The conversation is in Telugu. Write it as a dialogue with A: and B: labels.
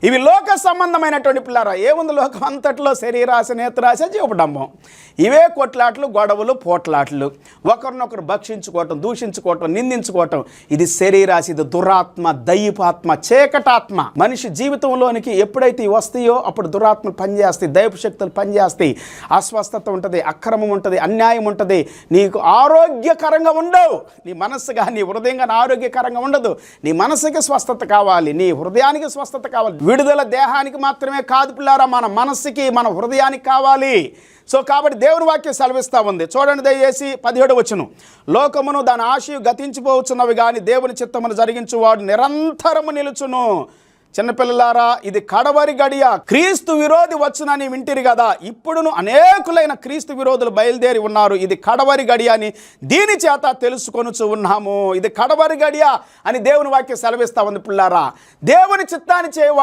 A: ఇవి లోక సంబంధమైనటువంటి పిల్లారా. ఏముంది లోకం అంతట్లో? శరీరాశ, నేత్రాశ, జీవడంబం. ఇవే కొట్లాట్లు, గొడవలు, పోట్లాట్లు, ఒకరినొకరు భక్షించుకోవటం, దూషించుకోవటం, నిందించుకోవటం. ఇది శరీరాశ, ఇది దురాత్మ, దైవాత్మ, చీకటాత్మ. మనిషి జీవితంలోనికి ఎప్పుడైతే వస్తాయో అప్పుడు దురాత్మలు పనిచేస్తాయి, దైవ శక్తులు పనిచేస్తాయి. అస్వస్థత ఉంటుంది, అక్రమం ఉంటుంది, అన్యాయం ఉంటుంది. నీకు ఆరోగ్యకరంగా ఉండవు. నీ మనస్సుగా, నీ హృదయంగా ఆరోగ్యకరంగా ఉండదు. నీ మనస్సుకి స్వస్థత కావాలి, నీ హృదయానికి స్వస్థత కావాలి. విడుదల దేహానికి మాత్రమే కాదు పిల్లారా, మన మనస్సుకి, మన హృదయానికి కావాలి. సో కాబట్టి దేవుని వాక్యం సెలవిస్తూ ఉంది. చూడండి దయచేసి 17వ వచనం. లోకమును దాని ఆశయు గతించిపోవచ్చున్నవి కానీ దేవుని చిత్తమును జరిగించువాడు నిరంతరము నిలుచును. చిన్నపిల్లలారా, ఇది కడవరి గడియ. క్రీస్తు విరోధి వచ్చునని వింటిరి కదా. ఇప్పుడును అనేకులైన క్రీస్తు విరోధులు బయలుదేరి ఉన్నారు. ఇది కడవరి గడియ అని దీని చేత తెలుసుకొనుచు ఉన్నాము. ఇది కడవరి గడియ అని దేవుని వాక్యం సెలవిస్తా ఉంది పిల్లారా. దేవుని చిత్తాన్ని చేయ